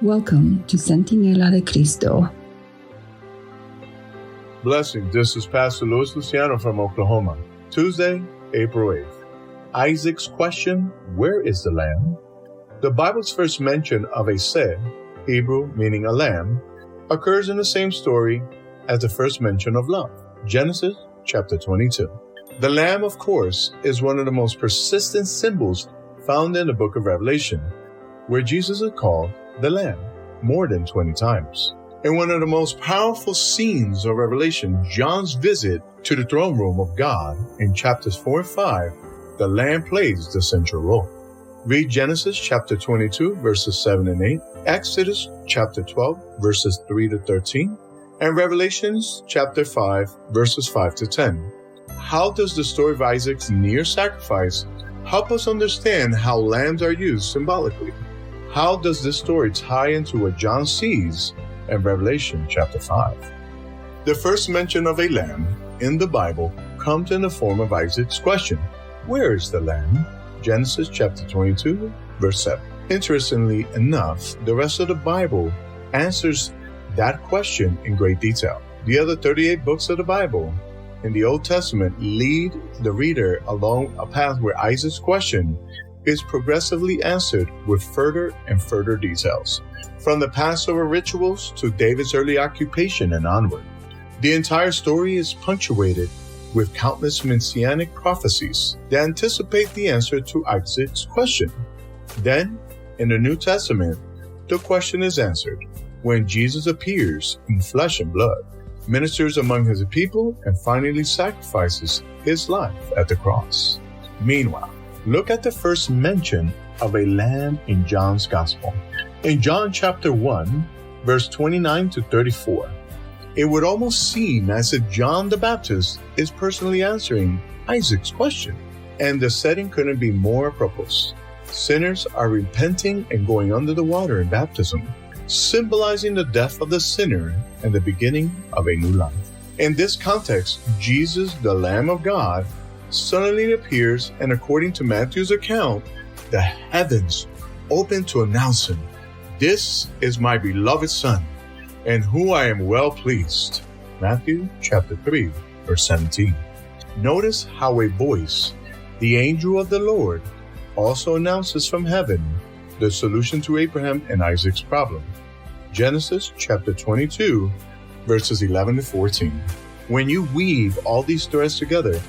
Welcome to Centinela de Cristo. Blessings. This is Pastor Luis Luciano from Oklahoma. Tuesday, April 8th. Isaac's question, where is the lamb? The Bible's first mention of a seh, Hebrew meaning a lamb, occurs in the same story as the first mention of love, Genesis chapter 22. The lamb, of course, is one of the most persistent symbols found in the book of Revelation, where Jesus is called the Lamb more than 20 times. In one of the most powerful scenes of Revelation, John's visit to the throne room of God in chapters 4 and 5, the Lamb plays the central role. Read Genesis chapter 22, verses 7 and 8, Exodus chapter 12, verses 3 to 13, and Revelations chapter 5, verses 5 to 10. How does the story of Isaac's near sacrifice help us understand how lambs are used symbolically? How does this story tie into what John sees in Revelation chapter 5? The first mention of a lamb in the Bible comes in the form of Isaac's question, where is the lamb? Genesis chapter 22, verse 7. Interestingly enough, the rest of the Bible answers that question in great detail. The other 38 books of the Bible in the Old Testament lead the reader along a path where Isaac's question is progressively answered with further and further details, from the Passover rituals to David's early occupation and onward. The entire story is punctuated with countless messianic prophecies that anticipate the answer to Isaac's question. Then, in the New Testament, the question is answered when Jesus appears in flesh and blood, ministers among his people, and finally sacrifices his life at the cross. Meanwhile, look at the first mention of a lamb in John's Gospel. In John chapter 1, verse 29 to 34, it would almost seem as if John the Baptist is personally answering Isaac's question, and the setting couldn't be more apropos. Sinners are repenting and going under the water in baptism, symbolizing the death of the sinner and the beginning of a new life. In this context, Jesus, the Lamb of God, suddenly appears, and according to Matthew's account, the heavens open to announce him, "This is my beloved Son, in whom I am well pleased." Matthew chapter 3, verse 17. Notice how a voice, the angel of the Lord, also announces from heaven the solution to Abraham and Isaac's problem. Genesis chapter 22, verses 11 to 14. When you weave all these threads together,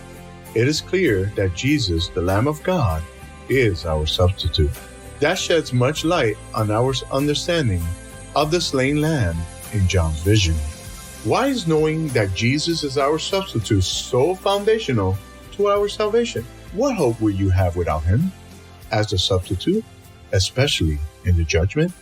it is clear that Jesus, the Lamb of God, is our substitute. That sheds much light on our understanding of the slain lamb in John's vision. Why is knowing that Jesus is our substitute so foundational to our salvation? What hope will you have without him as the substitute, especially in the judgment?